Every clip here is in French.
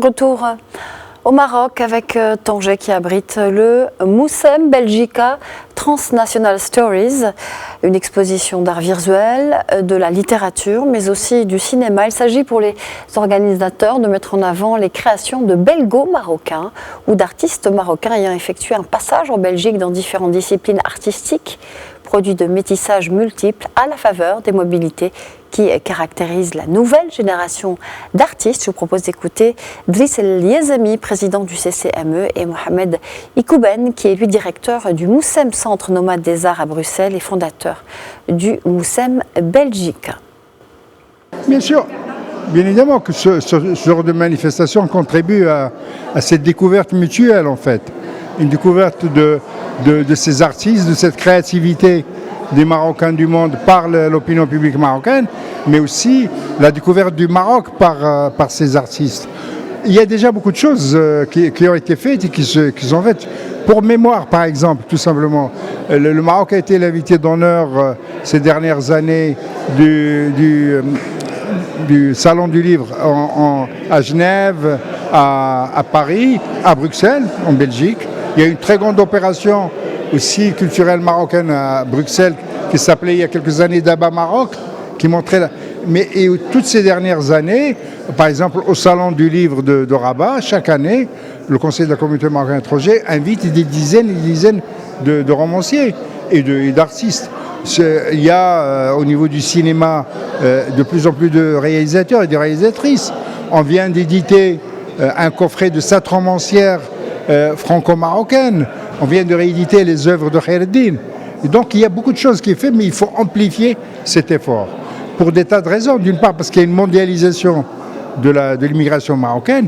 Retour au Maroc avec Tanger qui abrite le Moussem Belgica Transnational Stories, une exposition d'art visuel, de la littérature mais aussi du cinéma. Il s'agit pour les organisateurs de mettre en avant les créations de belgo-marocains ou d'artistes marocains ayant effectué un passage en Belgique dans différentes disciplines artistiques, produits de métissage multiples à la faveur des mobilités qui caractérisent la nouvelle génération d'artistes. Je vous propose d'écouter Driss El Yazami, président du CCME, et Mohamed Ikouben, qui est lui directeur du Moussem Centre Nomade des Arts à Bruxelles et fondateur du Moussem Belgica. Bien sûr, bien évidemment que ce genre de manifestation contribue à cette découverte mutuelle en fait. Une découverte de ces artistes, de cette créativité des Marocains du monde par l'opinion publique marocaine, mais aussi la découverte du Maroc par ces artistes. Il y a déjà beaucoup de choses qui ont été faites et qui sont faites. Pour mémoire, par exemple, tout simplement, le Maroc a été l'invité d'honneur ces dernières années du Salon du Livre à Genève, à Paris, à Bruxelles, en Belgique. Il y a eu une très grande opération aussi culturelle marocaine à Bruxelles qui s'appelait il y a quelques années Daba Maroc, qui montrait et toutes ces dernières années, par exemple au Salon du Livre de Rabat, chaque année, le Conseil de la communauté marocaine étrangère invite des dizaines et des dizaines de romanciers et d'artistes. Il y a au niveau du cinéma de plus en plus de réalisateurs et de réalisatrices. On vient d'éditer un coffret de 7 romancières franco-marocaines. On vient de rééditer les œuvres de Khaireddin. Et donc il y a beaucoup de choses qui sont faites, mais il faut amplifier cet effort. Pour des tas de raisons. D'une part parce qu'il y a une mondialisation de l'immigration marocaine.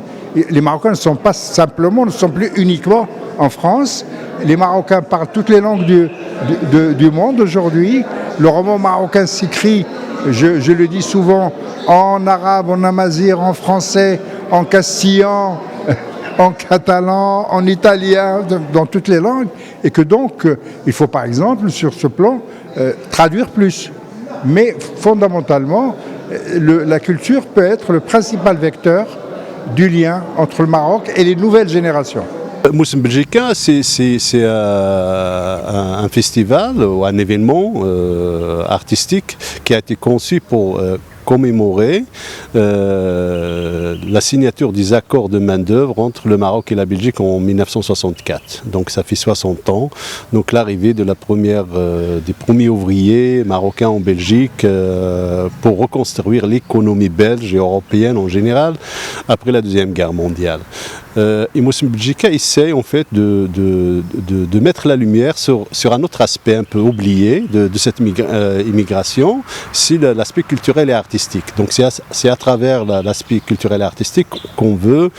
Les Marocains ne sont plus uniquement en France. Les Marocains parlent toutes les langues du monde aujourd'hui. Le roman marocain s'écrit, je le dis souvent, en arabe, en amazigh, en français, en castillan, en catalan, en italien, dans toutes les langues, et que donc il faut par exemple sur ce plan traduire plus. Mais fondamentalement, la culture peut être le principal vecteur du lien entre le Maroc et les nouvelles générations. Moussem Belgica, c'est un festival ou un événement artistique qui a été conçu pour commémorer la signature des accords de main-d'œuvre entre le Maroc et la Belgique en 1964. Donc ça fait 60 ans. Donc l'arrivée de des premiers ouvriers marocains en Belgique pour reconstruire l'économie belge et européenne en général après la Deuxième Guerre mondiale. Et Moussem Belgica essaie en fait de mettre la lumière sur un autre aspect un peu oublié de cette immigration, c'est l'aspect culturel et artistique. Donc c'est à travers l'aspect culturel et artistique qu'on veut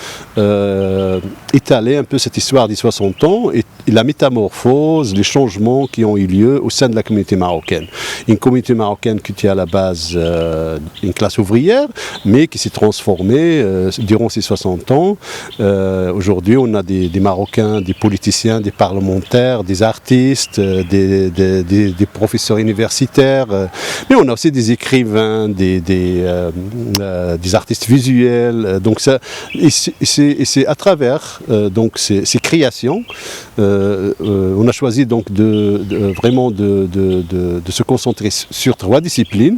étaler un peu cette histoire des 60 ans et la métamorphose, les changements qui ont eu lieu au sein de la communauté marocaine. Une communauté marocaine qui était à la base une classe ouvrière, mais qui s'est transformée durant ces 60 ans. Aujourd'hui, on a des Marocains, des politiciens, des parlementaires, des artistes, des professeurs universitaires, mais on a aussi des écrivains, des artistes visuels. Donc c'est à travers donc ces créations, on a choisi donc vraiment de se concentrer sur 3 disciplines.